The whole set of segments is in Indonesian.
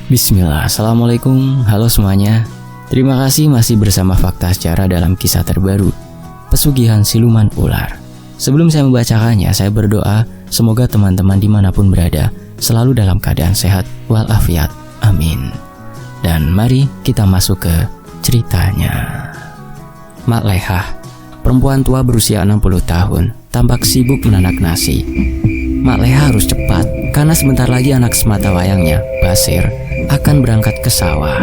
Bismillah, Assalamualaikum, halo semuanya. Terima kasih masih bersama Fakta Sejarah dalam kisah terbaru Pesugihan Siluman Ular. Sebelum saya membacakannya, saya berdoa semoga teman-teman dimanapun berada selalu dalam keadaan sehat walafiat, amin. Dan mari kita masuk ke ceritanya. Mak Lehah, perempuan tua berusia 60 tahun, tampak sibuk menanak nasi. Mak Lehah harus cepat karena sebentar lagi anak semata wayangnya, Basir, akan berangkat ke sawah.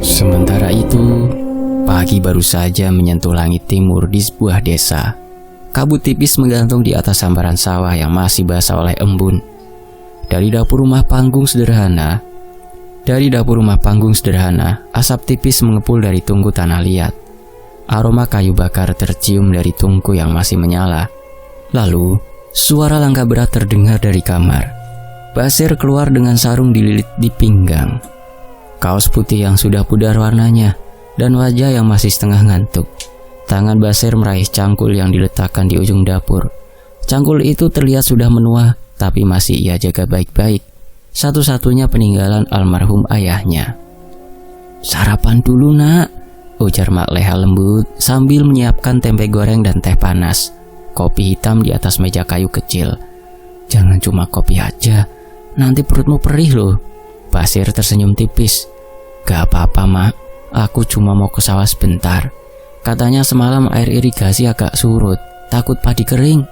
Sementara itu, pagi baru saja menyentuh langit timur di sebuah desa. Kabut tipis menggantung di atas sambaran sawah yang masih basah oleh embun. Dari dapur rumah panggung sederhana, asap tipis mengepul dari tungku tanah liat. Aroma kayu bakar tercium dari tungku yang masih menyala. Lalu, suara langkah berat terdengar dari kamar. Basir keluar dengan sarung dililit di pinggang, kaos putih yang sudah pudar warnanya, dan wajah yang masih setengah ngantuk. Tangan Basir meraih cangkul yang diletakkan di ujung dapur. Cangkul itu terlihat sudah menua, tapi masih ia jaga baik-baik. Satu-satunya peninggalan almarhum ayahnya. "Sarapan dulu, Nak," ujar Mak Lehah lembut sambil menyiapkan tempe goreng dan teh panas. Kopi hitam di atas meja kayu kecil. "Jangan cuma kopi aja, nanti perutmu perih loh." Basir tersenyum tipis. "Gak apa-apa, Mak, aku cuma mau ke sawah sebentar. Katanya semalam air irigasi agak surut, takut padi kering."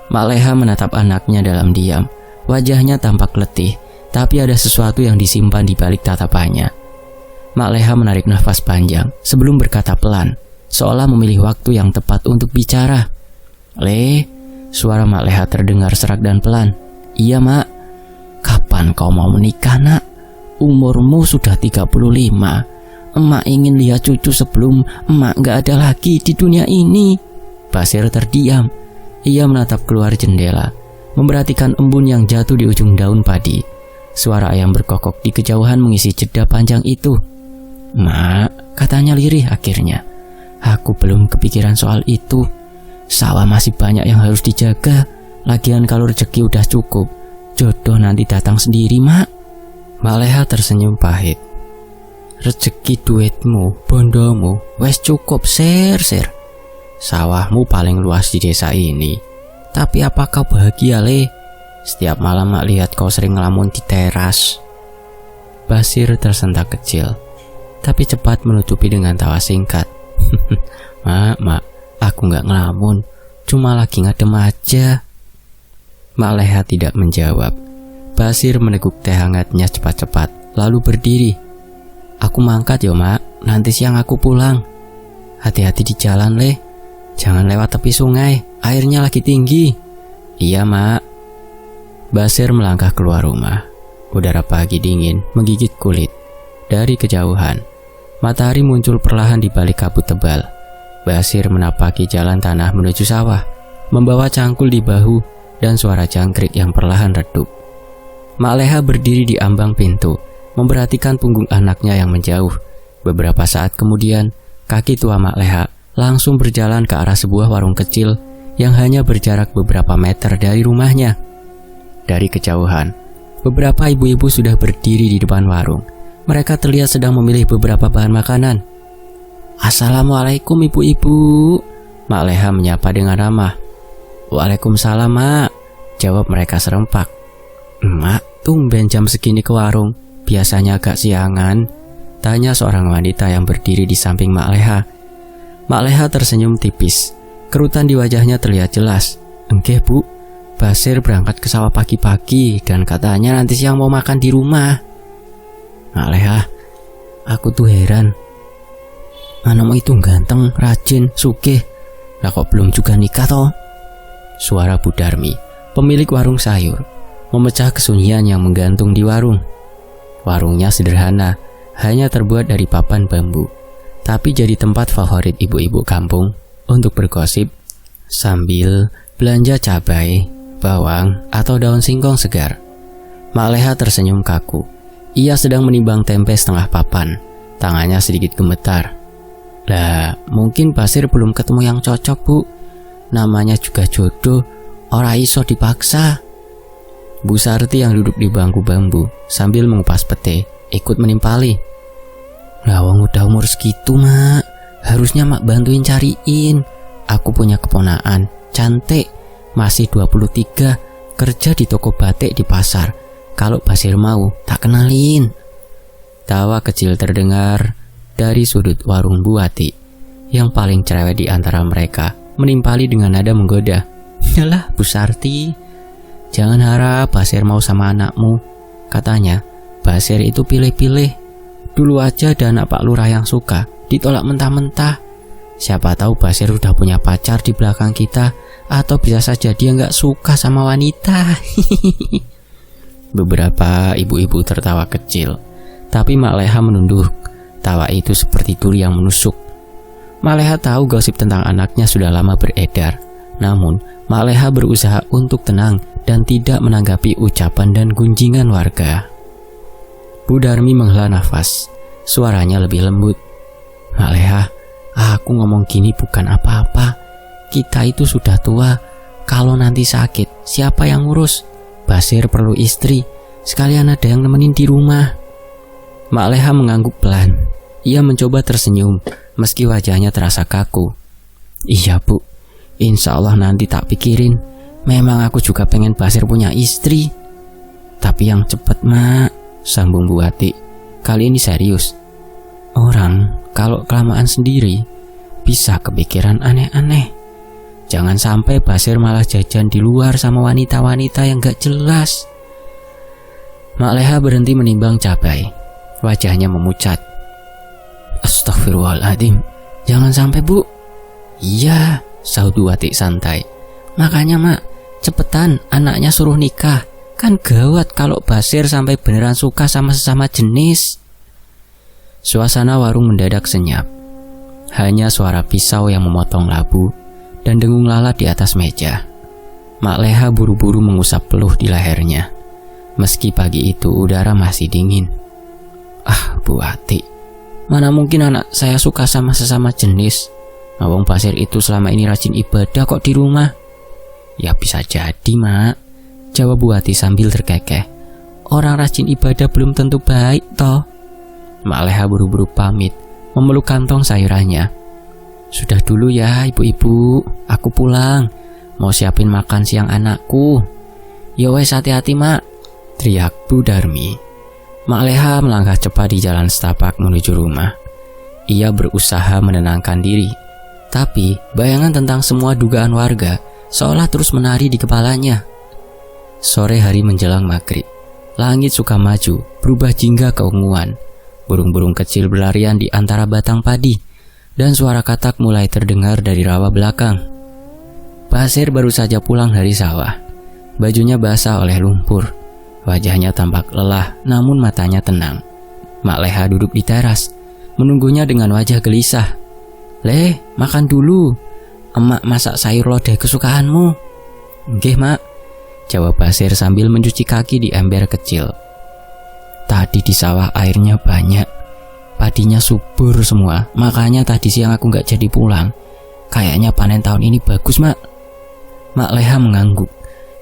Mak Lehah menatap anaknya dalam diam. Wajahnya tampak letih, tapi ada sesuatu yang disimpan di balik tatapannya. Mak Lehah menarik nafas panjang sebelum berkata pelan, seolah memilih waktu yang tepat untuk bicara. "Le," suara Mak Lehah terdengar serak dan pelan. "Iya, Mak." "Kapan kau mau menikah, Nak? Umurmu sudah 35. Emak ingin lihat cucu sebelum emak gak ada lagi di dunia ini." Basir terdiam. Ia menatap keluar jendela, memperhatikan embun yang jatuh di ujung daun padi. Suara ayam berkokok di kejauhan mengisi jeda panjang itu. "Mak," katanya lirih akhirnya, "aku belum kepikiran soal itu. Sawah masih banyak yang harus dijaga. Lagian kalau rezeki udah cukup, jodoh nanti datang sendiri, Mak." Mak Lehah tersenyum pahit. "Rezeki duitmu, bondomu, wes cukup, Sir. Sawahmu paling luas di desa ini. Tapi apa kau bahagia, Le? Setiap malam Mak lihat kau sering ngelamun di teras." Basir tersentak kecil, tapi cepat menutupi dengan tawa singkat. Mak, aku gak ngelamun, cuma lagi ngadem aja." Mak Lehah tidak menjawab. Basir meneguk teh hangatnya cepat-cepat, lalu berdiri. "Aku mangkat yo, Mak, nanti siang aku pulang. Hati-hati di jalan, Le. Jangan lewat tepi sungai, airnya lagi tinggi." "Iya, Mak." Basir melangkah keluar rumah. Udara pagi dingin menggigit kulit. Dari kejauhan, matahari muncul perlahan di balik kabut tebal. Basir menapaki jalan tanah menuju sawah, membawa cangkul di bahu dan suara jangkrik yang perlahan redup. Mak Lehah berdiri di ambang pintu, memperhatikan punggung anaknya yang menjauh. Beberapa saat kemudian, kaki tua Mak Lehah langsung berjalan ke arah sebuah warung kecil yang hanya berjarak beberapa meter dari rumahnya. Dari kejauhan, beberapa ibu-ibu sudah berdiri di depan warung. Mereka terlihat sedang memilih beberapa bahan makanan. "Assalamualaikum, ibu-ibu," Mak Lehah menyapa dengan ramah. "Waalaikumsalam, Mak," jawab mereka serempak. "Mak, tumben jam segini ke warung, biasanya agak siangan?" tanya seorang wanita yang berdiri di samping Mak Lehah. Mak Lehah tersenyum tipis. Kerutan di wajahnya terlihat jelas. "Enggak, Bu. Basir berangkat ke sawah pagi-pagi dan katanya nanti siang mau makan di rumah." "Mak Lehah, aku tuh heran. Anakmu itu ganteng, rajin, sugih. Lah kok belum juga nikah toh?" Suara Bu Darmi, pemilik warung sayur, memecah kesunyian yang menggantung di warung. Warungnya sederhana, hanya terbuat dari papan bambu, tapi jadi tempat favorit ibu-ibu kampung untuk bergosip sambil belanja cabai, bawang, atau daun singkong segar. Mak Lehah tersenyum kaku. Ia sedang menimbang tempe setengah papan. Tangannya sedikit gemetar. "Lah, mungkin Basir belum ketemu yang cocok, Bu. Namanya juga jodoh, ora iso dipaksa." Bu Sarti yang duduk di bangku bambu sambil mengupas pete ikut menimpali. Lah wong udah umur segitu mak, harusnya mak bantuin cariin. Aku punya keponakan, cantik, masih 23, kerja di toko batik di pasar. Kalau Basir mau, tak kenalin. Tawa kecil terdengar dari sudut warung Bu Wati. Yang paling cerewet di antara mereka menimpali dengan nada menggoda. Yalah Bu Sarti, jangan harap Basir mau sama anakmu. Katanya, Basir itu pilih-pilih. Dulu aja ada anak Pak Lurah yang suka, ditolak mentah-mentah. Siapa tahu Basir udah punya pacar di belakang kita, atau bisa saja dia nggak suka sama wanita. Beberapa ibu-ibu tertawa kecil, tapi Mak Leha menunduk. Tawa itu seperti duri yang menusuk. Mak Leha tahu gosip tentang anaknya sudah lama beredar. Namun, Mak Leha berusaha untuk tenang dan tidak menanggapi ucapan dan gunjingan warga. Bu Darmi menghela nafas, suaranya lebih lembut. Mak Leha, aku ngomong gini bukan apa-apa. Kita itu sudah tua. Kalau nanti sakit, siapa yang ngurus? Basir perlu istri, sekalian ada yang nemenin di rumah. Mak Leha mengangguk pelan. Ia mencoba tersenyum, meski wajahnya terasa kaku. Iya Bu, insya Allah nanti tak pikirin. Memang aku juga pengen Basir punya istri. Tapi yang cepet mak, sambung Bu Wati. Kali ini serius. Orang kalau kelamaan sendiri bisa kepikiran aneh-aneh. Jangan sampai Basir malah jajan di luar sama wanita-wanita yang gak jelas. Mak Leha berhenti menimbang cabai. Wajahnya memucat. Astagfirullahaladzim, jangan sampai Bu. Iya, sahut Bu Wati santai. Makanya mak, cepetan anaknya suruh nikah. Kan gawat kalau Basir sampai beneran suka sama sesama jenis. Suasana warung mendadak senyap. Hanya suara pisau yang memotong labu dan dengung lalat di atas meja. Mak Leha buru-buru mengusap peluh di lehernya. Meski pagi itu udara masih dingin. Ah, Bu Wati, mana mungkin anak saya suka sama sesama jenis. Wong Basir itu selama ini rajin ibadah kok di rumah. Ya bisa jadi mak, jawab Bu Wati sambil terkekeh. Orang rajin ibadah belum tentu baik toh. Mak Leha buru-buru pamit, memeluk kantong sayurannya. Sudah dulu ya ibu-ibu, aku pulang. Mau siapin makan siang anakku. Ya wes, hati-hati mak, teriak Bu Darmi. Mak Leha melangkah cepat di jalan setapak menuju rumah. Ia berusaha menenangkan diri, tapi bayangan tentang semua dugaan warga seolah terus menari di kepalanya. Sore hari menjelang maghrib, langit suka maju, berubah jingga keunguan. Burung-burung kecil berlarian di antara batang padi, dan suara katak mulai terdengar dari rawa belakang. Basir baru saja pulang dari sawah. Bajunya basah oleh lumpur. Wajahnya tampak lelah, namun matanya tenang. Mak Leha duduk di teras, menunggunya dengan wajah gelisah. Leh, makan dulu. Emak masak sayur lodeh kesukaanmu. Nggih mak, jawab Basir sambil mencuci kaki di ember kecil. Tadi di sawah airnya banyak, padinya subur semua, makanya tadi siang aku gak jadi pulang. Kayaknya panen tahun ini bagus mak. Mak Leha mengangguk.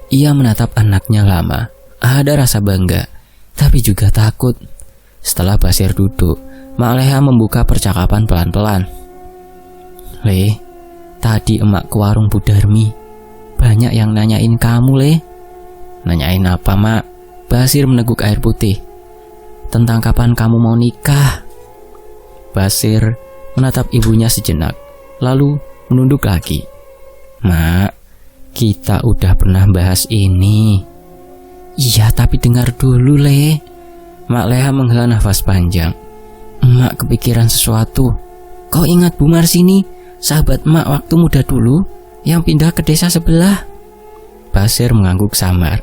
Ia menatap anaknya lama. Ada rasa bangga, tapi juga takut. Setelah Basir duduk, Mak Leha membuka percakapan pelan-pelan. Le, tadi emak ke warung Bu Darmi. Banyak yang nanyain kamu, Le. Nanyain apa mak? Basir meneguk air putih. Tentang kapan kamu mau nikah. Basir menatap ibunya sejenak, lalu menunduk lagi. Mak, kita udah pernah bahas ini. Iya, tapi dengar dulu, Le. Mak Leha menghela nafas panjang. Emak kepikiran sesuatu. Kau ingat Bu Marsini, sahabat emak waktu muda dulu, yang pindah ke desa sebelah? Basir mengangguk samar.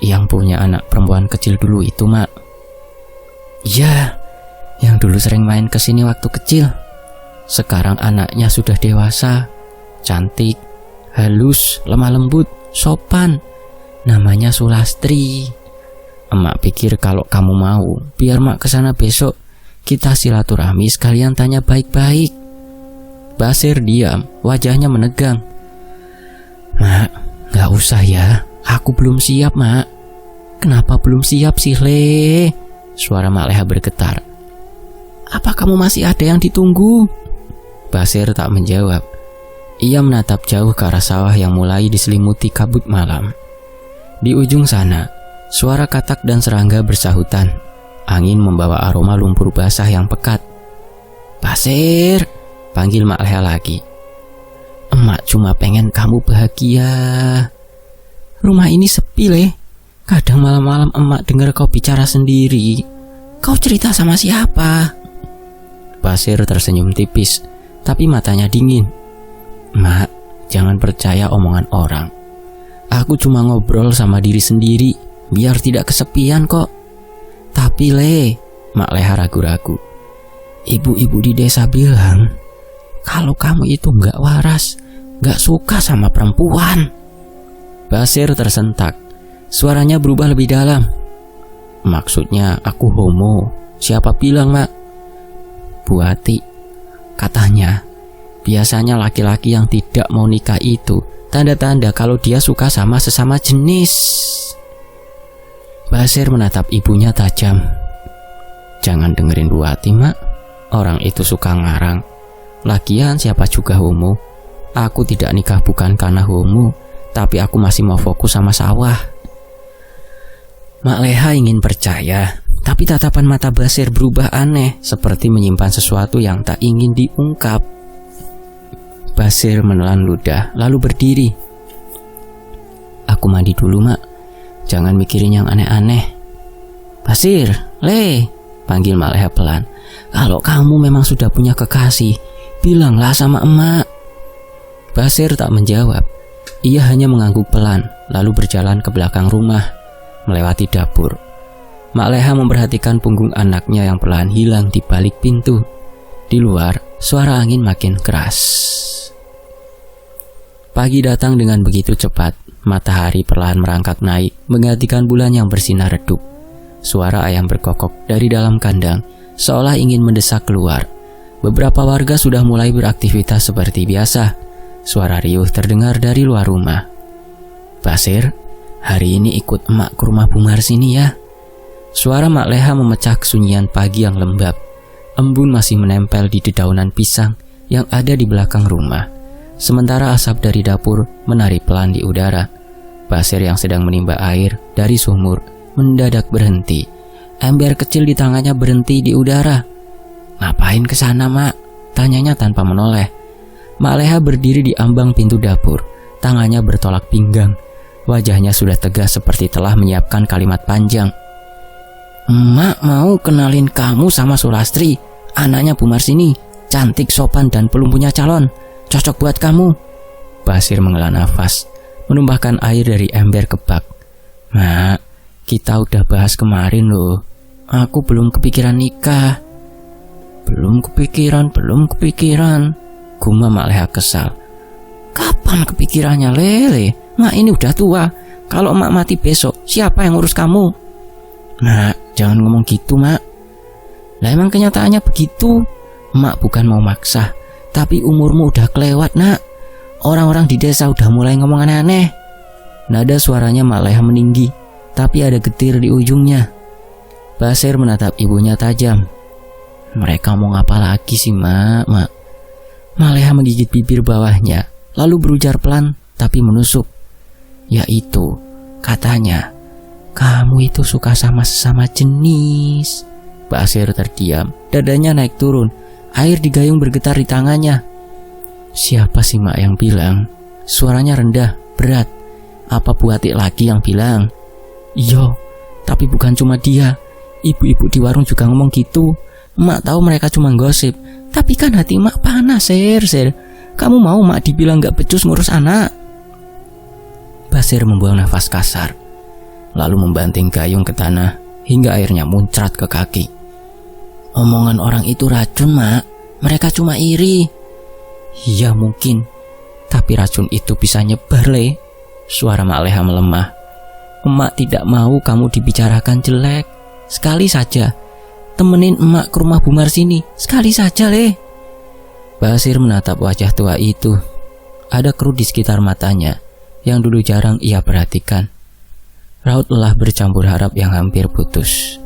Yang punya anak perempuan kecil dulu itu, mak. Ya, yang dulu sering main kesini waktu kecil. Sekarang anaknya sudah dewasa, cantik, halus, lemah lembut, sopan. Namanya Sulastri. Emak pikir kalau kamu mau, biar mak kesana besok. Kita silaturahmi sekalian tanya baik-baik. Basir diam, wajahnya menegang. Mak, gak usah ya. Aku belum siap mak. Kenapa belum siap sih, Le? Suara Mak Leha bergetar. Apa kamu masih ada yang ditunggu? Basir tak menjawab. Ia menatap jauh ke arah sawah yang mulai diselimuti kabut malam. Di ujung sana, suara katak dan serangga bersahutan. Angin membawa aroma lumpur basah yang pekat. Basir, panggil Mak Leha lagi. Emak cuma pengen kamu bahagia. Rumah ini sepi, Le. Kadang malam-malam emak dengar kau bicara sendiri. Kau cerita sama siapa? Basir tersenyum tipis, tapi matanya dingin. Mak, jangan percaya omongan orang. Aku cuma ngobrol sama diri sendiri, biar tidak kesepian kok. Tapi Le, Mak Leha ragu-ragu. Ibu-ibu di desa bilang, kalau kamu itu gak waras, gak suka sama perempuan. Basir tersentak. Suaranya berubah lebih dalam. Maksudnya aku homo. Siapa bilang, Mak? Bu Ati, katanya biasanya laki-laki yang tidak mau nikah itu tanda-tanda kalau dia suka sama sesama jenis. Basir menatap ibunya tajam. Jangan dengerin Bu Ati, Mak. Orang itu suka ngarang. Lagian siapa juga homo. Aku tidak nikah bukan karena homo, tapi aku masih mau fokus sama sawah. Mak Leha ingin percaya, tapi tatapan mata Basir berubah aneh, seperti menyimpan sesuatu yang tak ingin diungkap. Basir menelan ludah, lalu berdiri. Aku mandi dulu, Mak. Jangan mikirin yang aneh-aneh. Basir, Le, panggil Mak Leha pelan. Kalau kamu memang sudah punya kekasih, bilanglah sama emak. Basir tak menjawab. Ia hanya mengangguk pelan, lalu berjalan ke belakang rumah, melewati dapur. Mak Leha memperhatikan punggung anaknya yang perlahan hilang di balik pintu. Di luar, suara angin makin keras. Pagi datang dengan begitu cepat. Matahari perlahan merangkak naik, menggantikan bulan yang bersinar redup. Suara ayam berkokok dari dalam kandang, seolah ingin mendesak keluar. Beberapa warga sudah mulai beraktivitas seperti biasa. Suara riuh terdengar dari luar rumah. Basir, hari ini ikut emak ke rumah Bu Marsini ya. Suara Mak Leha memecah kesunyian pagi yang lembab. Embun masih menempel di dedaunan pisang yang ada di belakang rumah. Sementara asap dari dapur menari pelan di udara. Basir yang sedang menimba air dari sumur mendadak berhenti. Ember kecil di tangannya berhenti di udara. Ngapain ke sana, Mak? Tanyanya tanpa menoleh. Mak Leha berdiri di ambang pintu dapur. Tangannya bertolak pinggang. Wajahnya sudah tegas seperti telah menyiapkan kalimat panjang. Emak mau kenalin kamu sama Sulastri, anaknya Bu Marsini. Cantik, sopan, dan belum punya calon. Cocok buat kamu. Basir menghela nafas, menumpahkan air dari ember ke bak. Mak, kita udah bahas kemarin loh. Aku belum kepikiran nikah. Belum kepikiran. Gumam Mak Leha kesal. Kapan kepikirannya, Lele? Mak ini udah tua. Kalau emak mati besok, siapa yang ngurus kamu? Mak, jangan ngomong gitu, Mak. Lah emang kenyataannya begitu. Mak bukan mau maksa, tapi umurmu udah kelewat, Nak. Orang-orang di desa udah mulai ngomong aneh-aneh. Nada suaranya Mak Leha meninggi, tapi ada getir di ujungnya. Basir menatap ibunya tajam. Mereka mau ngapa lagi sih, Mak? Mak Leha menggigit bibir bawahnya, lalu berujar pelan tapi menusuk. Yaitu, katanya, kamu itu suka sama sesama jenis. Basir terdiam, dadanya naik turun. Air di gayung bergetar di tangannya. Siapa sih, Mak, yang bilang? Suaranya rendah, berat. Apa Bu Ati lagi yang bilang? Iya, tapi bukan cuma dia. Ibu-ibu di warung juga ngomong gitu. Mak tahu mereka cuma gosip, tapi kan hati Mak panas, Sir. Kamu mau Mak dibilang gak becus ngurus anak? Basir membuang nafas kasar, lalu membanting gayung ke tanah hingga airnya muncrat ke kaki. Omongan orang itu racun, Mak. Mereka cuma iri. Iya mungkin, tapi racun itu bisa nyebar, Le. Suara Mak Leha melemah. Emak tidak mau kamu dibicarakan jelek. Sekali saja, temenin emak ke rumah Bu Marsini. Sekali saja, Le. Basir menatap wajah tua itu. Ada kerut di sekitar matanya yang dulu jarang ia perhatikan. Raut lelah bercampur harap yang hampir putus.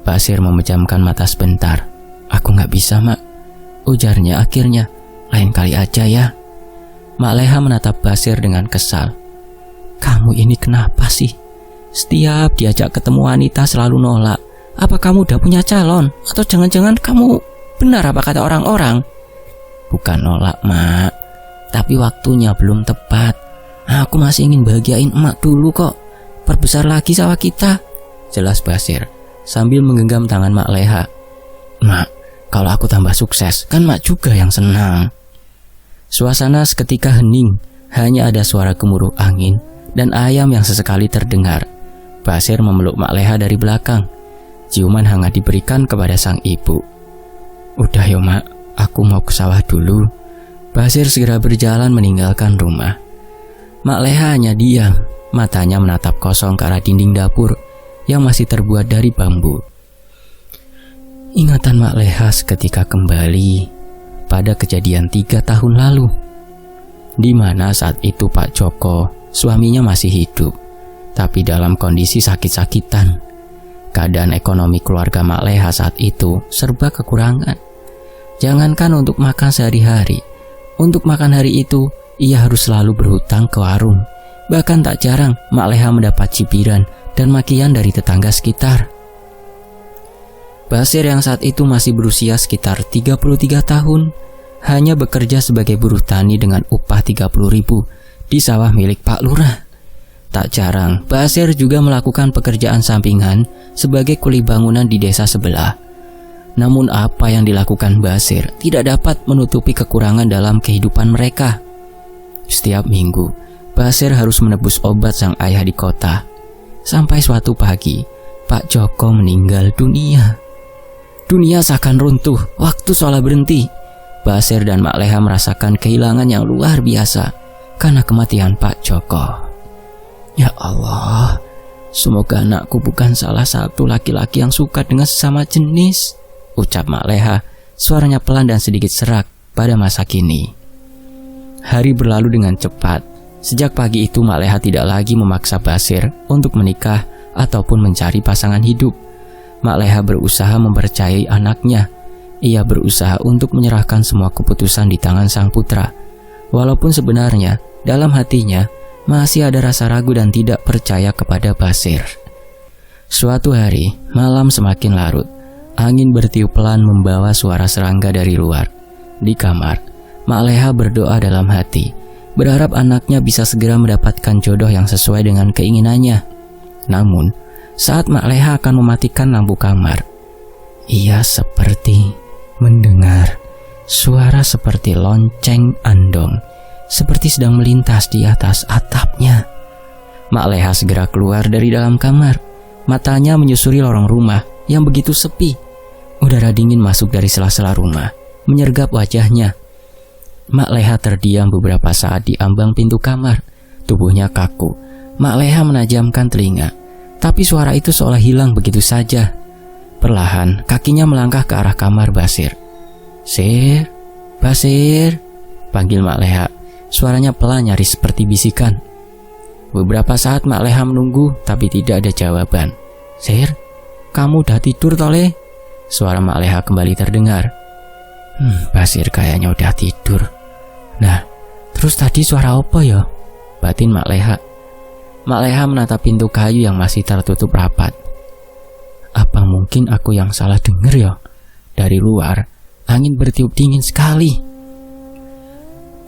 Basir memejamkan mata sebentar. Aku gak bisa, Mak, ujarnya akhirnya. Lain kali aja ya. Mak Leha menatap Basir dengan kesal. Kamu ini kenapa sih? Setiap diajak ketemu wanita selalu nolak. Apa kamu udah punya calon? Atau jangan-jangan kamu benar apa kata orang-orang? Bukan nolak, Mak, tapi waktunya belum tepat. Aku masih ingin bahagiain emak dulu kok. Perbesar lagi sawah kita, jelas Basir sambil menggenggam tangan Mak Leha. Mak, kalau aku tambah sukses, kan Mak juga yang senang. Suasana seketika hening. Hanya ada suara gemuruh angin dan ayam yang sesekali terdengar. Basir memeluk Mak Leha dari belakang. Ciuman hangat diberikan kepada sang ibu. Udah yo, Mak, aku mau ke sawah dulu. Basir segera berjalan meninggalkan rumah. Mak Leha hanya diam, matanya menatap kosong ke arah dinding dapur yang masih terbuat dari bambu. Ingatan Mak Leha seketika kembali pada kejadian 3 tahun lalu, di mana saat itu Pak Joko, suaminya masih hidup, tapi dalam kondisi sakit-sakitan. Keadaan ekonomi keluarga Mak Leha saat itu serba kekurangan. Jangankan untuk makan sehari-hari, untuk makan hari itu ia harus selalu berhutang ke warung. Bahkan tak jarang Mak Leha mendapat cibiran dan makian dari tetangga sekitar. Basir yang saat itu masih berusia sekitar 33 tahun, hanya bekerja sebagai buruh tani dengan upah 30.000 di sawah milik Pak Lurah. Tak jarang Basir juga melakukan pekerjaan sampingan sebagai kuli bangunan di desa sebelah. Namun apa yang dilakukan Basir tidak dapat menutupi kekurangan dalam kehidupan mereka. Setiap minggu Basir harus menebus obat sang ayah di kota. Sampai suatu pagi Pak Joko meninggal dunia. Dunia seakan runtuh, waktu seolah berhenti. Basir dan Mak Leha merasakan kehilangan yang luar biasa karena kematian Pak Joko. Ya Allah, semoga anakku bukan salah satu laki-laki yang suka dengan sesama jenis, ucap Mak Leha, suaranya pelan dan sedikit serak pada masa kini. Hari berlalu dengan cepat. Sejak pagi itu Mak Leha tidak lagi memaksa Basir untuk menikah ataupun mencari pasangan hidup. Mak Leha berusaha mempercayai anaknya. Ia berusaha untuk menyerahkan semua keputusan di tangan sang putra. Walaupun sebenarnya dalam hatinya masih ada rasa ragu dan tidak percaya kepada Basir. Suatu hari, malam semakin larut. Angin bertiup pelan membawa suara serangga dari luar. Di kamar, Mak Leha berdoa dalam hati, berharap anaknya bisa segera mendapatkan jodoh yang sesuai dengan keinginannya. Namun, saat Mak Leha akan mematikan lampu kamar, ia seperti mendengar suara seperti lonceng andong, seperti sedang melintas di atas atapnya. Mak Leha segera keluar dari dalam kamar. Matanya menyusuri lorong rumah yang begitu sepi. Udara dingin masuk dari sela-sela rumah, menyergap wajahnya. Mak Leha terdiam beberapa saat di ambang pintu kamar. Tubuhnya kaku. Mak Leha menajamkan telinga, tapi suara itu seolah hilang begitu saja. Perlahan, kakinya melangkah ke arah kamar Basir. "Sir, Basir," panggil Mak Leha. Suaranya pelan nyaris seperti bisikan. Beberapa saat Mak Leha menunggu, tapi tidak ada jawaban. "Sir, kamu udah tidur tole?" Suara Mak Leha kembali terdengar. Basir kayaknya udah tidur. Nah, terus tadi suara apa ya? Batin Mak Leha. Mak Leha menatap pintu kayu yang masih tertutup rapat. Apa mungkin aku yang salah dengar ya? Dari luar, angin bertiup dingin sekali.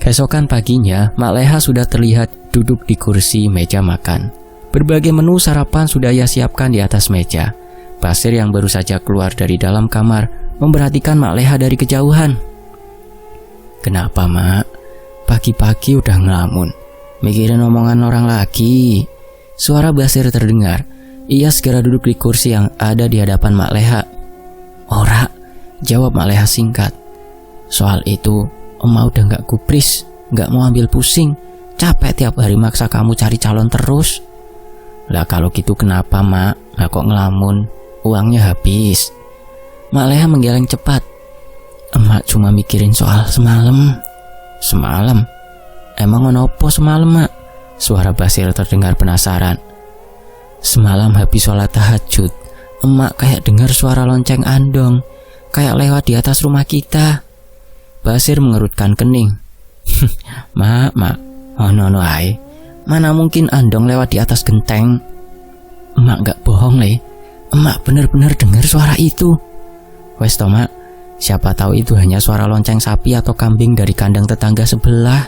Keesokan paginya, Mak Leha sudah terlihat duduk di kursi meja makan. Berbagai menu sarapan sudah ia siapkan di atas meja. Basir yang baru saja keluar dari dalam kamar memperhatikan Mak Leha dari kejauhan. "Kenapa, Mak? Pagi-pagi udah ngelamun, mikirin omongan orang lagi?" Suara Basir terdengar. Ia segera duduk di kursi yang ada di hadapan Mak Leha. "Ora," jawab Mak Leha singkat. "Soal itu, Emak udah gak gubris, gak mau ambil pusing. Capek tiap hari maksa kamu cari calon terus." "Lah kalau gitu kenapa, Mak? Gak kok ngelamun? Uangnya habis." Mak Leha menggeleng cepat. "Emak cuma mikirin soal semalam." "Semalam? Emang opo semalam, Mak?" Suara Basir terdengar penasaran. "Semalam habis sholat tahajud, emak kayak dengar suara lonceng andong, kayak lewat di atas rumah kita. Basir mengerutkan kening. Mak, oh no ay. Mana mungkin andong lewat di atas genteng? Emak gak bohong le, emak bener-bener dengar suara itu. Wes toh mak, siapa tahu itu hanya suara lonceng sapi atau kambing dari kandang tetangga sebelah.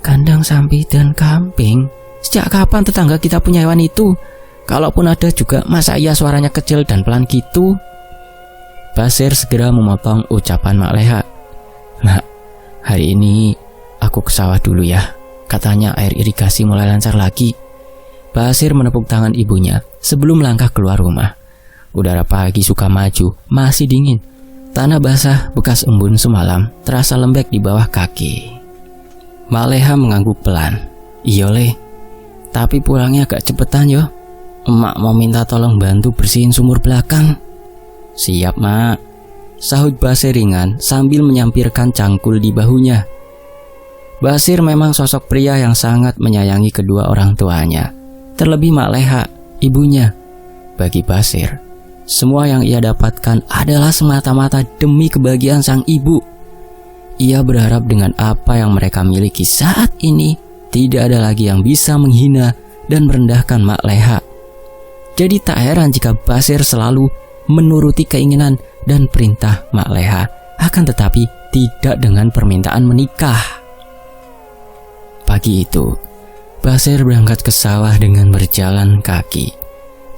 Kandang sapi dan kambing? Sejak kapan tetangga kita punya hewan itu? Kalaupun ada juga, masa iya suaranya kecil dan pelan gitu? Basir segera memotong ucapan Mak Leha. Mak, hari ini aku ke sawah dulu ya. Katanya air irigasi mulai lancar lagi. Basir menepuk tangan ibunya sebelum melangkah keluar rumah. Udara pagi Sukamaju masih dingin. Tanah basah bekas embun semalam terasa lembek di bawah kaki. Mak Leha mengangguk pelan. Iya le, tapi pulangnya agak cepetan yo. Emak mau minta tolong bantu bersihin sumur belakang. Siap mak, sahut Basir ringan sambil menyampirkan cangkul di bahunya. Basir memang sosok pria yang sangat menyayangi kedua orang tuanya, terlebih Mak Leha, ibunya. Bagi Basir, semua yang ia dapatkan adalah semata-mata demi kebahagiaan sang ibu. Ia berharap dengan apa yang mereka miliki saat ini, tidak ada lagi yang bisa menghina dan merendahkan Mak Leha. Jadi tak heran jika Basir selalu menuruti keinginan dan perintah Mak Leha, akan tetapi tidak dengan permintaan menikah. Pagi itu, Basir berangkat ke sawah dengan berjalan kaki.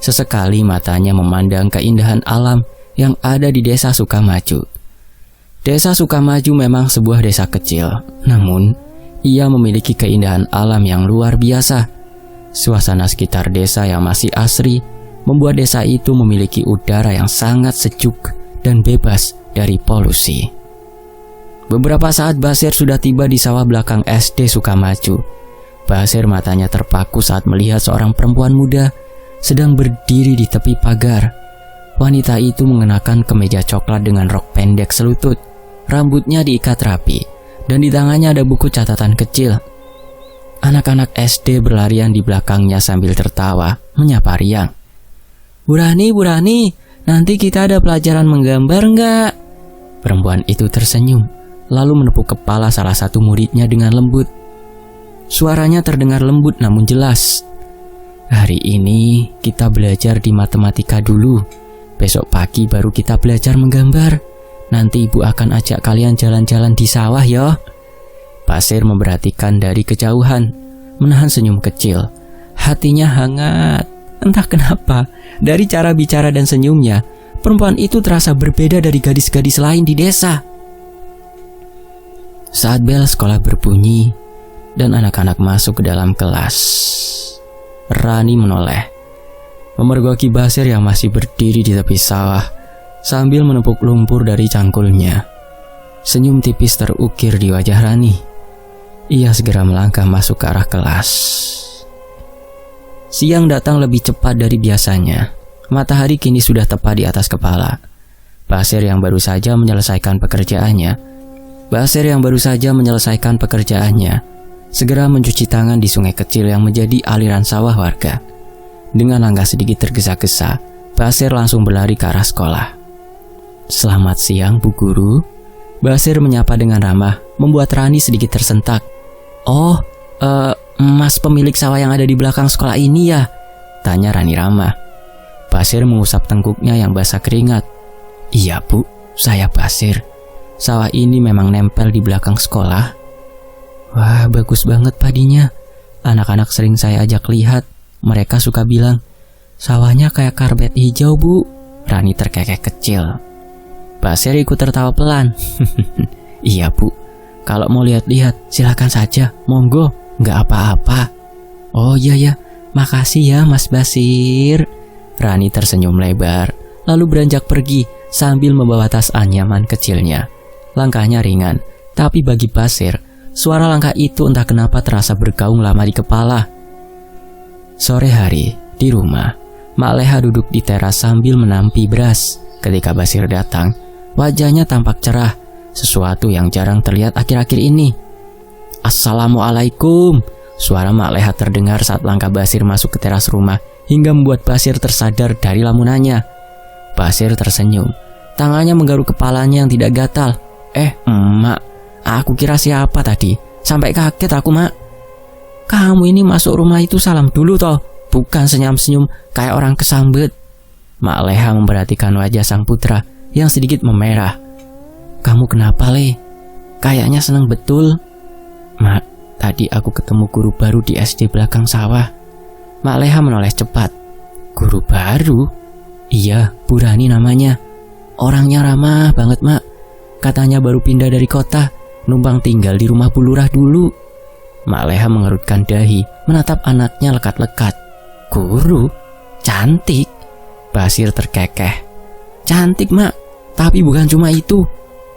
Sesekali matanya memandang keindahan alam yang ada di desa Sukamaju. Desa Sukamaju memang sebuah desa kecil, namun ia memiliki keindahan alam yang luar biasa. Suasana sekitar desa yang masih asri membuat desa itu memiliki udara yang sangat sejuk dan bebas dari polusi. Beberapa saat Basir sudah tiba di sawah belakang SD Sukamaju. Basir matanya terpaku saat melihat seorang perempuan muda sedang berdiri di tepi pagar. Wanita itu mengenakan kemeja coklat dengan rok pendek selutut, rambutnya diikat rapi, dan di tangannya ada buku catatan kecil. Anak-anak SD berlarian di belakangnya sambil tertawa, menyapa riang. Bu Rani, nanti kita ada pelajaran menggambar nggak? Perempuan itu tersenyum, lalu menepuk kepala salah satu muridnya dengan lembut. Suaranya terdengar lembut namun jelas. Hari ini kita belajar di matematika dulu. Besok pagi baru kita belajar menggambar. Nanti ibu akan ajak kalian jalan-jalan di sawah ya. Basir memperhatikan dari kejauhan, menahan senyum kecil. Hatinya hangat. Entah kenapa, dari cara bicara dan senyumnya, perempuan itu terasa berbeda dari gadis-gadis lain di desa. Saat bel sekolah berbunyi dan anak-anak masuk ke dalam kelas, Rani menoleh, memergoki Basir yang masih berdiri di tepi sawah sambil menepuk lumpur dari cangkulnya. Senyum tipis terukir di wajah Rani. Ia segera melangkah masuk ke arah kelas. Siang datang lebih cepat dari biasanya. Matahari kini sudah tepat di atas kepala. Basir yang baru saja menyelesaikan pekerjaannya, segera mencuci tangan di sungai kecil yang menjadi aliran sawah warga. Dengan langkah sedikit tergesa-gesa, Basir langsung berlari ke arah sekolah. Selamat siang, Bu Guru. Basir menyapa dengan ramah, membuat Rani sedikit tersentak. Oh, Mas pemilik sawah yang ada di belakang sekolah ini ya? Tanya Rani ramah. Basir mengusap tengkuknya yang basah keringat. Iya Bu, saya Basir. Sawah ini memang nempel di belakang sekolah. Wah, bagus banget padinya. Anak-anak sering saya ajak lihat. Mereka suka bilang, sawahnya kayak karbet hijau Bu. Rani terkekeh kecil. Basir ikut tertawa pelan. Iya Bu, kalau mau lihat-lihat silakan saja, monggo, nggak apa-apa. Oh iya ya, makasih ya Mas Basir. Rani tersenyum lebar, lalu beranjak pergi sambil membawa tas anyaman kecilnya. Langkahnya ringan, tapi bagi Basir, suara langkah itu entah kenapa terasa bergaung lama di kepala. Sore hari, di rumah, Mak Leha duduk di teras sambil menampi beras. Ketika Basir datang, wajahnya tampak cerah, sesuatu yang jarang terlihat akhir-akhir ini. Assalamualaikum. Suara Mak Leha terdengar saat langkah Basir masuk ke teras rumah hingga membuat Basir tersadar dari lamunannya. Basir tersenyum, tangannya menggaruk kepalanya yang tidak gatal. Emak, aku kira siapa tadi? Sampai kaget aku, Mak. Kamu ini masuk rumah itu salam dulu toh, bukan senyum-senyum kayak orang kesambet. Mak Leha memperhatikan wajah sang putra yang sedikit memerah. Kamu kenapa, Le? Kayaknya senang betul. Mak, tadi aku ketemu guru baru di SD belakang sawah. Mak Leha menoleh cepat. Guru baru? Iya, Bu Rani namanya. Orangnya ramah banget, Mak. Katanya baru pindah dari kota, numpang tinggal di rumah Bu Lurah dulu. Mak Leha mengerutkan dahi, menatap anaknya lekat-lekat. Guru? Cantik? Basir terkekeh. Cantik, Mak, tapi bukan cuma itu.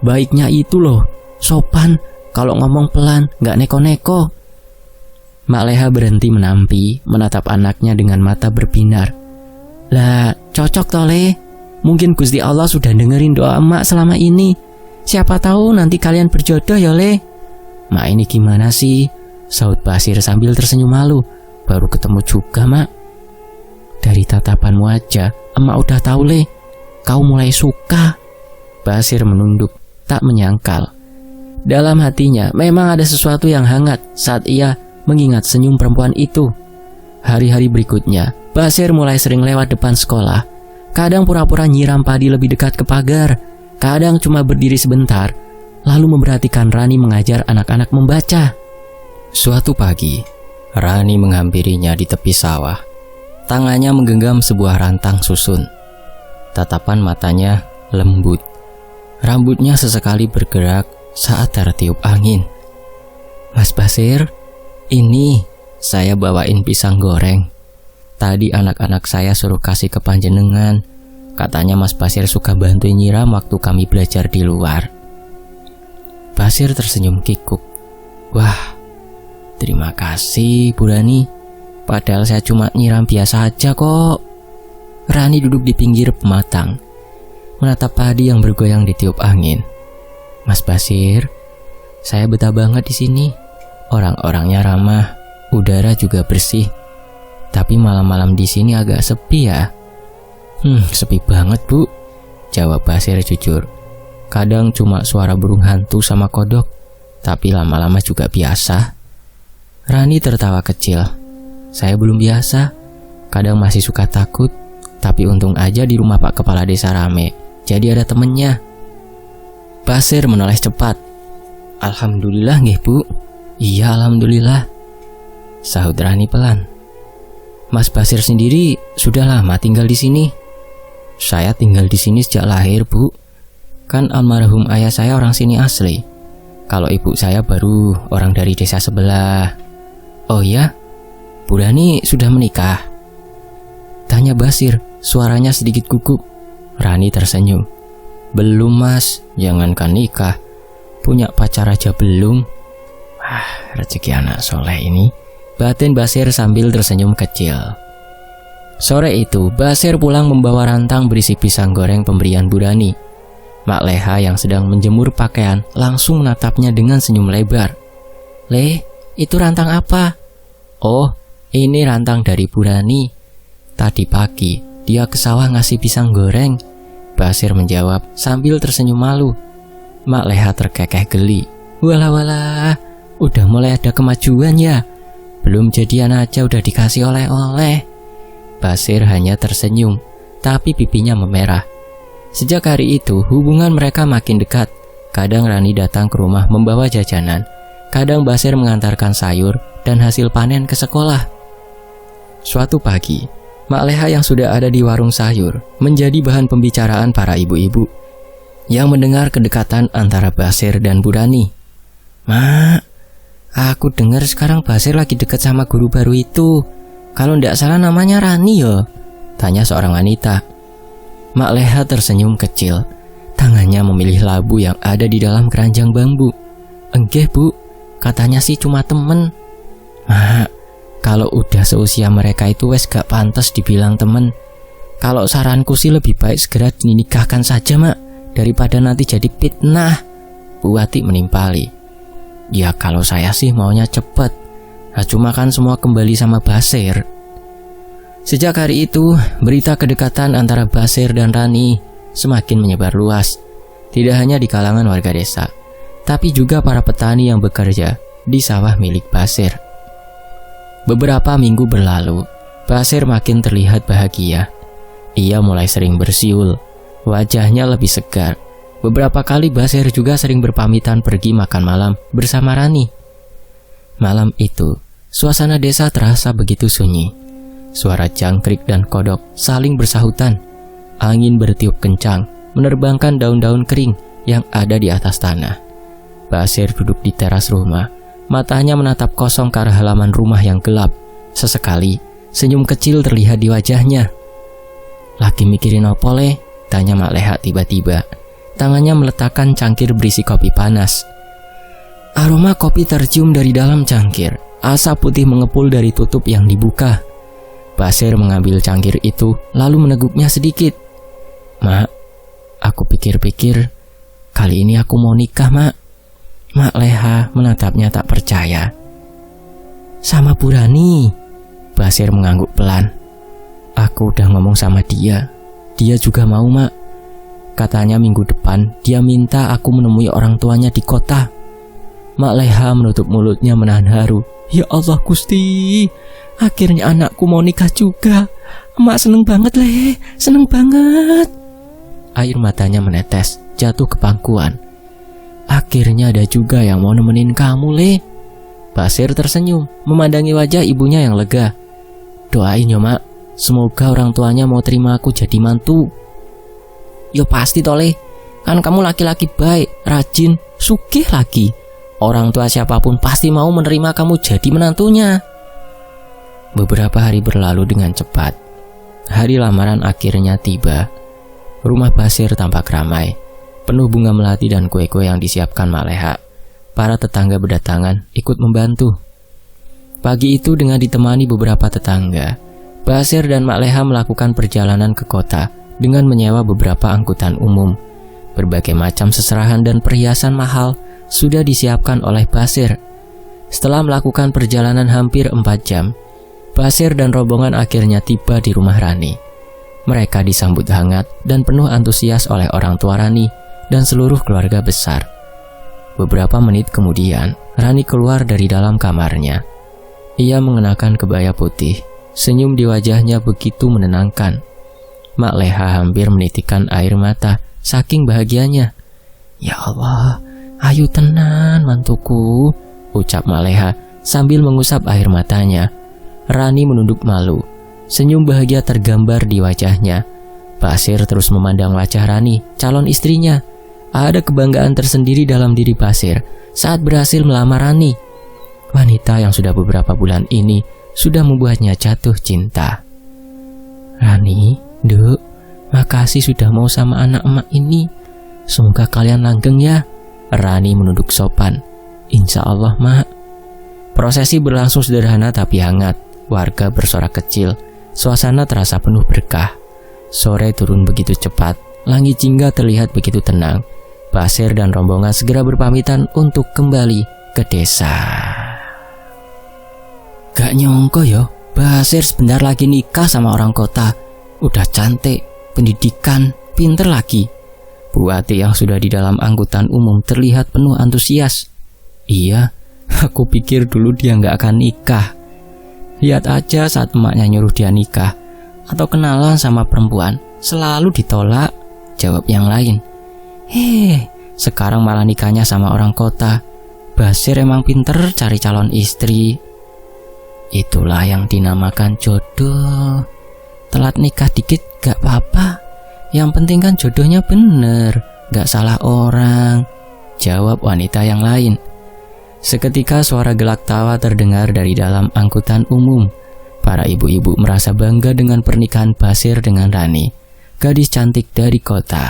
Baiknya itu loh, sopan, kalau ngomong pelan, gak neko-neko. Mak Leha berhenti menampi, menatap anaknya dengan mata berbinar. Lah, cocok toh, Le. Mungkin Gusti Allah sudah dengerin doa emak selama ini. Siapa tahu nanti kalian berjodoh ya, Le. Mak, ini gimana sih? Saut Basir sambil tersenyum malu. Baru ketemu juga, Mak. Dari tatapanmu aja, emak udah tahu, Le. Kau mulai suka. Basir menunduk, tak menyangkal. Dalam hatinya memang ada sesuatu yang hangat saat ia mengingat senyum perempuan itu. Hari-hari berikutnya, Basir mulai sering lewat depan sekolah. Kadang pura-pura nyiram padi lebih dekat ke pagar. Kadang cuma berdiri sebentar, lalu memperhatikan Rani mengajar anak-anak membaca. Suatu pagi, Rani menghampirinya di tepi sawah. Tangannya menggenggam sebuah rantang susun. Tatapan matanya lembut. Rambutnya sesekali bergerak saat tertiup angin. Mas Basir, ini saya bawain pisang goreng. Tadi anak-anak saya suruh kasih ke panjenengan. Katanya Mas Basir suka bantu nyiram waktu kami belajar di luar. Basir tersenyum kikuk. Wah, terima kasih Bu Rani. Padahal saya cuma nyiram biasa aja kok. Rani duduk di pinggir pematang, menatap padi yang bergoyang ditiup angin. Mas Basir, saya betah banget di sini. Orang-orangnya ramah, udara juga bersih. Tapi malam-malam di sini agak sepi ya. Sepi banget, Bu. Jawab Basir jujur. Kadang cuma suara burung hantu sama kodok, tapi lama-lama juga biasa. Rani tertawa kecil. Saya belum biasa. Kadang masih suka takut. Tapi untung aja di rumah Pak Kepala Desa rame, jadi ada temennya. Basir menoleh cepat. Alhamdulillah nggih, Bu. Iya, alhamdulillah. Sahut Rani pelan. Mas Basir sendiri sudah lama tinggal di sini? Saya tinggal di sini sejak lahir, Bu. Kan almarhum ayah saya orang sini asli. Kalau ibu saya baru orang dari desa sebelah. Oh ya? Bu Rani sudah menikah? Tanya Basir, suaranya sedikit gugup. Rani tersenyum. Belum, Mas, jangankan nikah, punya pacar aja belum. Rezeki anak soleh ini, batin Basir sambil tersenyum kecil. Sore itu, Basir pulang membawa rantang berisi pisang goreng pemberian Bu Rani. Mak Leha yang sedang menjemur pakaian langsung menatapnya dengan senyum lebar. Le, itu rantang apa? Oh, ini rantang dari Bu Rani. Tadi pagi, dia ke sawah ngasih pisang goreng. Basir menjawab sambil tersenyum malu. Mak Leha terkekeh geli. Walah, udah mulai ada kemajuan ya. Belum jadian aja udah dikasih oleh-oleh. Basir hanya tersenyum, tapi pipinya memerah. Sejak hari itu, hubungan mereka makin dekat. Kadang Rani datang ke rumah membawa jajanan. Kadang Basir mengantarkan sayur dan hasil panen ke sekolah. Suatu pagi, Mak Leha yang sudah ada di warung sayur menjadi bahan pembicaraan para ibu-ibu yang mendengar kedekatan antara Basir dan Bu Rani. Mak, aku dengar sekarang Basir lagi dekat sama guru baru itu. Kalau ndak salah namanya Rani ya? Tanya seorang wanita. Mak Leha tersenyum kecil. Tangannya memilih labu yang ada di dalam keranjang bambu. Enggak, Bu, katanya sih cuma temen. Mak, kalau udah seusia mereka itu wes gak pantas dibilang temen. Kalau saranku sih lebih baik segera dinikahkan saja, Mak, daripada nanti jadi fitnah. Bu Wati menimpali. Ya kalau saya sih maunya cepet. Nah, cuma kan semua kembali sama Basir. Sejak hari itu, berita kedekatan antara Basir dan Rani semakin menyebar luas. Tidak hanya di kalangan warga desa, tapi juga para petani yang bekerja di sawah milik Basir. Beberapa minggu berlalu, Basir makin terlihat bahagia. Ia mulai sering bersiul, wajahnya lebih segar. Beberapa kali Basir juga sering berpamitan pergi makan malam bersama Rani. Malam itu, suasana desa terasa begitu sunyi. Suara jangkrik dan kodok saling bersahutan. Angin bertiup kencang, menerbangkan daun-daun kering yang ada di atas tanah. Basir duduk di teras rumah, matanya menatap kosong ke arah halaman rumah yang gelap. Sesekali, senyum kecil terlihat di wajahnya. "Lagi mikirin opo le?" tanya Mak Leha tiba-tiba. Tangannya meletakkan cangkir berisi kopi panas. Aroma kopi tercium dari dalam cangkir. Asap putih mengepul dari tutup yang dibuka. Basir mengambil cangkir itu, lalu meneguknya sedikit. "Mak, aku pikir-pikir, kali ini aku mau nikah, Mak." Mak Leha menatapnya tak percaya. "Sama Bu Rani?" Basir mengangguk pelan. "Aku udah ngomong sama dia. Dia juga mau, Mak. Katanya minggu depan dia minta aku menemui orang tuanya di kota." Mak Leha menutup mulutnya menahan haru. "Ya Allah Gusti, akhirnya anakku mau nikah juga. Emak seneng banget le, seneng banget." Air matanya menetes, jatuh ke pangkuan. "Akhirnya ada juga yang mau nemenin kamu le." Basir tersenyum, memandangi wajah ibunya yang lega. "Doain ya Mak, semoga orang tuanya mau terima aku jadi mantu." "Yo pasti tole, kan kamu laki-laki baik, rajin, sugih lagi. Orang tua siapapun pasti mau menerima kamu jadi menantunya." Beberapa hari berlalu dengan cepat. Hari lamaran akhirnya tiba. Rumah Basir tampak ramai, penuh bunga melati dan kue-kue yang disiapkan Mak Leha. Para tetangga berdatangan ikut membantu. Pagi itu dengan ditemani beberapa tetangga, Basir dan Mak Leha melakukan perjalanan ke kota dengan menyewa beberapa angkutan umum. Berbagai macam seserahan dan perhiasan mahal sudah disiapkan oleh Basir. Setelah melakukan perjalanan hampir 4 jam, Basir dan rombongan akhirnya tiba di rumah Rani. Mereka disambut hangat dan penuh antusias oleh orang tua Rani dan seluruh keluarga besar. Beberapa menit kemudian, Rani keluar dari dalam kamarnya. Ia mengenakan kebaya putih, senyum di wajahnya begitu menenangkan. Mak Leha hampir menitikkan air mata saking bahagianya. "Ya Allah, ayo tenan mantuku," ucap Mak Leha sambil mengusap air matanya. Rani menunduk malu. Senyum bahagia tergambar di wajahnya. Basir terus memandang wajah Rani, calon istrinya. Ada kebanggaan tersendiri dalam diri Basir saat berhasil melamar Rani. Wanita yang sudah beberapa bulan ini sudah membuatnya jatuh cinta. "Rani, Duk, makasih sudah mau sama anak emak ini. Semoga kalian langgeng ya." Rani menunduk sopan. "Insya Allah, Mak." Prosesi berlangsung sederhana tapi hangat. Warga bersorak kecil. Suasana terasa penuh berkah. Sore turun begitu cepat. Langit jingga terlihat begitu tenang. Basir dan rombongan segera berpamitan untuk kembali ke desa. Gak nyongko yo, Basir sebentar lagi nikah sama orang kota. Udah cantik, pendidikan, pinter lagi. Bu Ati yang sudah di dalam angkutan umum terlihat penuh antusias. "Iya, aku pikir dulu dia gak akan nikah. Lihat aja saat emaknya nyuruh dia nikah atau kenalan sama perempuan, selalu ditolak," jawab yang lain. Sekarang malah nikahnya sama orang kota. Basir emang pinter cari calon istri." "Itulah yang dinamakan jodoh. Telat nikah dikit gak apa-apa. Yang penting kan jodohnya bener, gak salah orang," jawab wanita yang lain. Seketika suara gelak tawa terdengar dari dalam angkutan umum. Para ibu-ibu merasa bangga dengan pernikahan Basir dengan Rani, gadis cantik dari kota.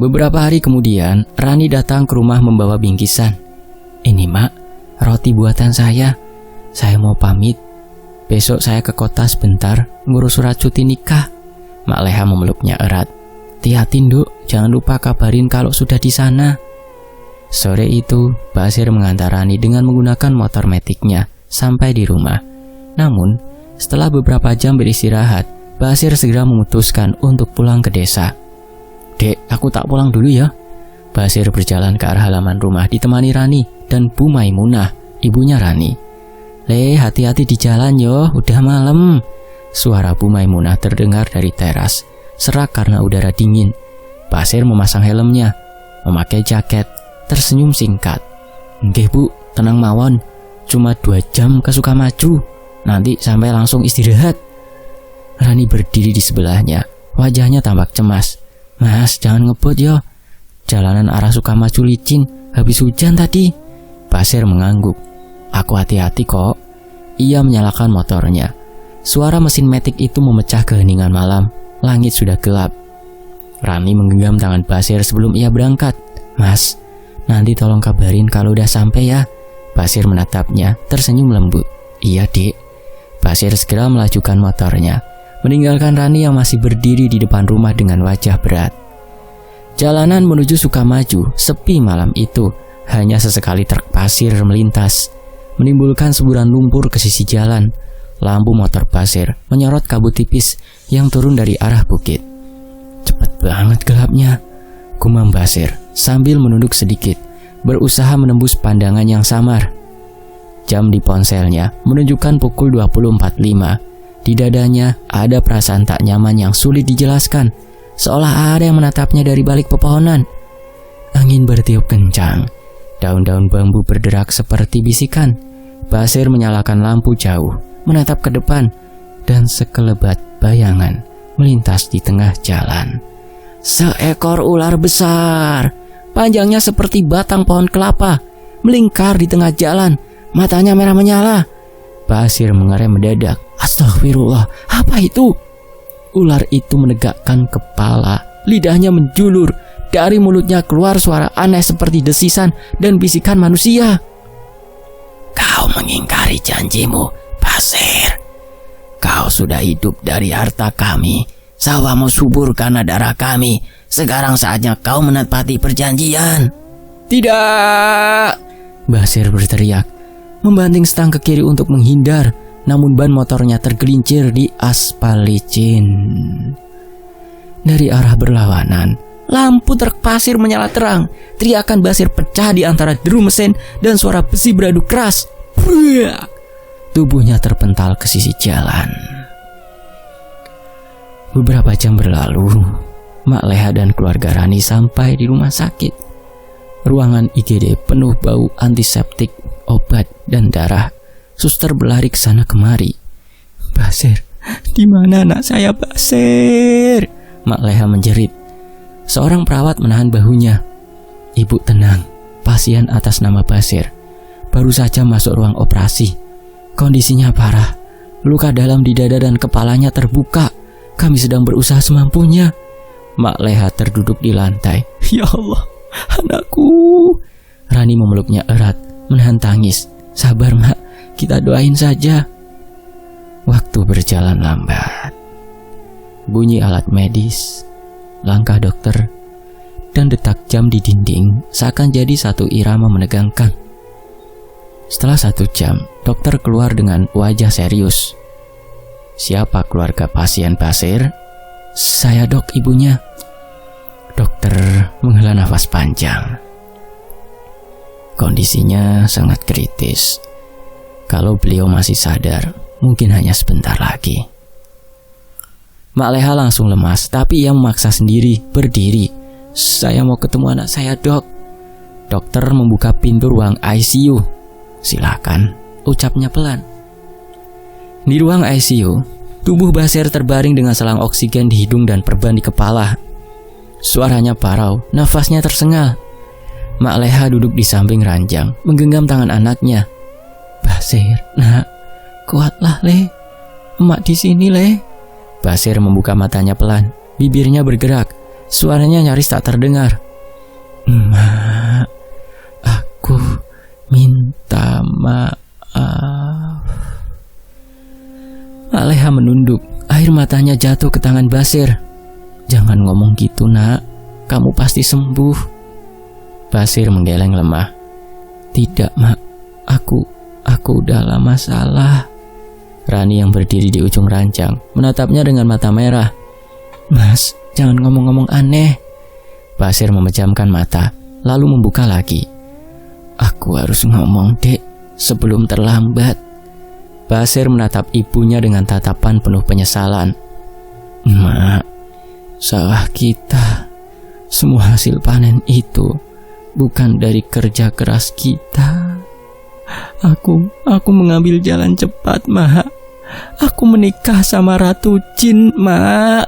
Beberapa hari kemudian, Rani datang ke rumah membawa bingkisan. "Ini Mak, roti buatan saya. Saya mau pamit. Besok saya ke kota sebentar ngurus surat cuti nikah." Mak Leha memeluknya erat. "Hati-hati, Nduk, jangan lupa kabarin kalau sudah di sana." Sore itu, Basir mengantar Rani dengan menggunakan motor metiknya sampai di rumah. Namun, Setelah beberapa jam beristirahat, Basir segera memutuskan untuk pulang ke desa. "Dek, aku tak pulang dulu ya." Basir berjalan ke arah halaman rumah ditemani Rani dan Bu Maimunah, ibunya Rani. "Le, hati-hati di jalan yo, udah malam." Suara Bu Maimunah terdengar dari teras, serak karena udara dingin. Basir memasang helmnya, memakai jaket, tersenyum singkat. "Nggih Bu, tenang mawon. Cuma 2 jam ke Sukamaju, nanti sampai langsung istirahat." Rani berdiri di sebelahnya, wajahnya tampak cemas. "Mas, jangan ngebut yo. Jalanan arah Sukamaju licin, habis hujan tadi." Basir mengangguk. "Aku hati-hati kok." Ia menyalakan motornya. Suara mesin matic itu memecah keheningan malam. Langit sudah gelap. Rani menggenggam tangan Basir sebelum ia berangkat. "Mas, nanti tolong kabarin kalau udah sampai ya." Basir menatapnya, tersenyum lembut. "Iya, Dek." Basir segera melajukan motornya, meninggalkan Rani yang masih berdiri di depan rumah dengan wajah berat. Jalanan menuju Sukamaju sepi malam itu. Hanya sesekali truk pasir melintas, menimbulkan semburan lumpur ke sisi jalan. Lampu motor Basir menyorot kabut tipis yang turun dari arah bukit. "Cepet banget gelapnya," gumam Basir sambil menunduk sedikit, berusaha menembus pandangan yang samar. Jam di ponselnya menunjukkan pukul 20.45. Di dadanya ada perasaan tak nyaman yang sulit dijelaskan, seolah ada yang menatapnya dari balik pepohonan. Angin bertiup kencang, daun-daun bambu berderak seperti bisikan. Basir menyalakan lampu jauh, menatap ke depan, dan sekelebat bayangan melintas di tengah jalan. Seekor ular besar, panjangnya seperti batang pohon kelapa, melingkar di tengah jalan, matanya merah menyala. Basir mengerem mendadak. "Astagfirullah, apa itu?" Ular itu menegakkan kepala, lidahnya menjulur, dari mulutnya keluar suara aneh seperti desisan dan bisikan manusia. "Kau mengingkari janjimu, Basir. Kau sudah hidup dari harta kami, sawahmu subur karena darah kami. Sekarang saatnya kau menepati perjanjian." "Tidak!" Basir berteriak, membanting stang ke kiri untuk menghindar, namun ban motornya tergelincir di aspal licin. Dari arah berlawanan, lampu truk pasir menyala terang. Teriakan Basir pecah di antara deru mesin dan suara besi beradu keras. Buak! Tubuhnya terpental ke sisi jalan. Beberapa jam berlalu, Mak Leha dan keluarga Rani sampai di rumah sakit. Ruangan IGD penuh bau antiseptik, obat, dan darah. Suster berlari ke sana kemari. "Basir, di mana anak saya, Basir?" Mak Leha menjerit. Seorang perawat menahan bahunya. "Ibu tenang, pasien atas nama Basir baru saja masuk ruang operasi. Kondisinya parah, luka dalam di dada dan kepalanya terbuka. Kami sedang berusaha semampunya." Mak Leha terduduk di lantai. "Ya Allah, anakku." Rani memeluknya erat, menahan tangis. "Sabar, Mak, kita doain saja." Waktu berjalan lambat. Bunyi alat medis, langkah dokter, dan detak jam di dinding seakan jadi satu irama menegangkan. Setelah 1 jam, dokter keluar dengan wajah serius. "Siapa keluarga pasien Basir?" "Saya, Dok, ibunya." Dokter menghela nafas panjang. Kondisinya sangat kritis. Kalau beliau masih sadar, mungkin hanya sebentar lagi. Mak Leha langsung lemas, tapi ia memaksa sendiri berdiri. "Saya mau ketemu anak saya, Dok." Dokter membuka pintu ruang ICU. "Silakan," ucapnya pelan. Di ruang ICU, tubuh Basir terbaring dengan selang oksigen di hidung dan perban di kepala. Suaranya parau, nafasnya tersengal. Mak Leha duduk di samping ranjang, menggenggam tangan anaknya. "Basir, nak, kuatlah, Le. Emak di sini, Le." Basir membuka matanya pelan, bibirnya bergerak, suaranya nyaris tak terdengar. "Emak, aku minta maaf." Mak Leha menunduk, air matanya jatuh ke tangan Basir. "Jangan ngomong gitu, nak. Kamu pasti sembuh." Basir menggeleng lemah. "Tidak, Mak. Aku udah lama salah." Rani yang berdiri di ujung ranjang menatapnya dengan mata merah. "Mas, jangan ngomong-ngomong aneh." Basir memejamkan mata, lalu membuka lagi. "Aku harus ngomong, Dek, sebelum terlambat." Basir menatap ibunya dengan tatapan penuh penyesalan. "Mak, sawah kita, semua hasil panen itu bukan dari kerja keras kita. Aku mengambil jalan cepat, Mak. Aku menikah sama Ratu Jin, Mak."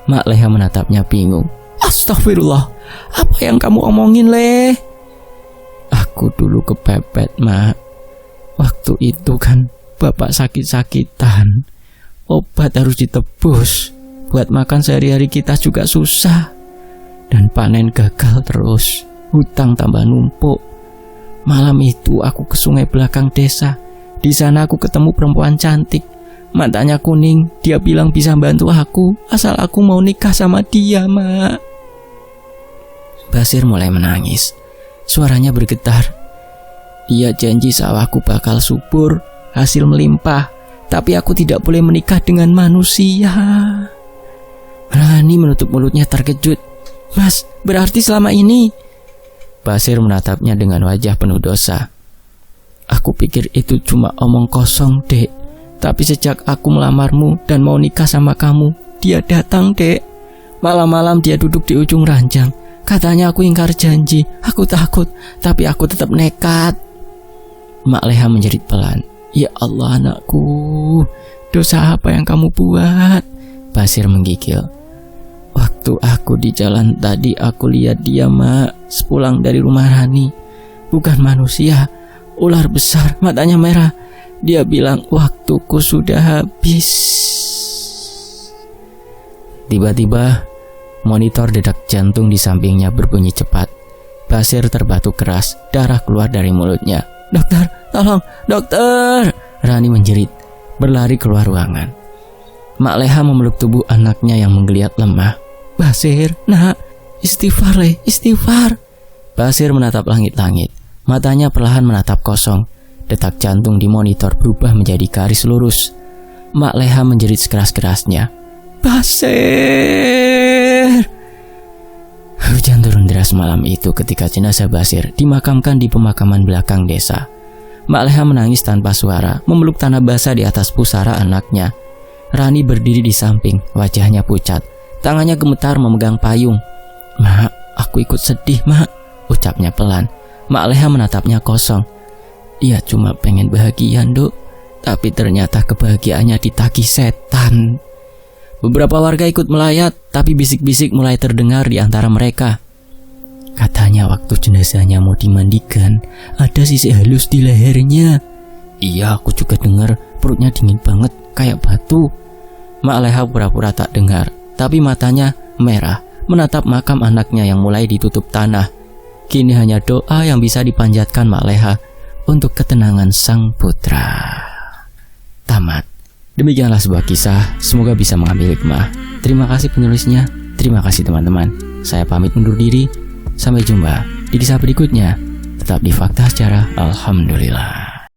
Mak Leha menatapnya bingung. "Astagfirullah, apa yang kamu omongin, Le?" "Aku dulu kepepet, Mak. Waktu itu kan Bapak sakit-sakitan. Obat harus ditebus. Buat makan sehari-hari kita juga susah. Dan panen gagal terus. Hutang tambah numpuk. Malam itu aku ke sungai belakang desa. Di sana aku ketemu perempuan cantik. Matanya kuning. Dia bilang bisa bantu aku asal aku mau nikah sama dia, Mak." Basir mulai menangis. Suaranya bergetar. "Dia janji sawahku bakal subur, hasil melimpah. Tapi aku tidak boleh menikah dengan manusia." Rani menutup mulutnya terkejut. "Mas, berarti selama ini..." Basir menatapnya dengan wajah penuh dosa. "Aku pikir itu cuma omong kosong, Dek. Tapi sejak aku melamarmu dan mau nikah sama kamu, dia datang, Dek. Malam-malam dia duduk di ujung ranjang. Katanya aku ingkar janji. Aku takut, tapi aku tetap nekat." Mak Leha menjerit pelan. "Ya Allah, anakku, dosa apa yang kamu buat?" Basir menggigil. "Waktu aku di jalan tadi aku lihat dia, Mak, sepulang dari rumah Rani. Bukan manusia, ular besar, matanya merah. Dia bilang waktuku sudah habis." Tiba-tiba monitor detak jantung di sampingnya berbunyi cepat. Basir terbatuk keras, darah keluar dari mulutnya. "Dokter, tolong, dokter!" Rani menjerit, berlari keluar ruangan. Mak Leha memeluk tubuh anaknya yang menggeliat lemah. "Basir, nak, istighfar, Le, istighfar." Basir menatap langit-langit. Matanya perlahan menatap kosong. Detak jantung di monitor berubah menjadi garis lurus. Mak Leha menjerit sekeras-kerasnya. "Basir!" Hujan turun deras malam itu ketika jenazah Basir dimakamkan di pemakaman belakang desa. Mak Leha menangis tanpa suara, memeluk tanah basah di atas pusara anaknya. Rani berdiri di samping, wajahnya pucat. Tangannya gemetar memegang payung. "Mak, aku ikut sedih, Mak," ucapnya pelan. Mak Leha menatapnya kosong. "Dia cuma pengen bahagia, Dok. Tapi ternyata kebahagiaannya ditagih setan." Beberapa warga ikut melayat, tapi bisik-bisik mulai terdengar di antara mereka. "Katanya waktu jenazahnya mau dimandikan, ada sisik halus di lehernya." "Iya, aku juga dengar, perutnya dingin banget, kayak batu." Mak Leha pura-pura tak dengar, tapi matanya merah, menatap makam anaknya yang mulai ditutup tanah. Kini hanya doa yang bisa dipanjatkan Mak Leha untuk ketenangan sang putra. Tamat. Demikianlah sebuah kisah, semoga bisa mengambil hikmah. Terima kasih penulisnya, terima kasih teman-teman. Saya pamit undur diri, sampai jumpa di kisah berikutnya. Tetap di Fakta Sejarah, alhamdulillah.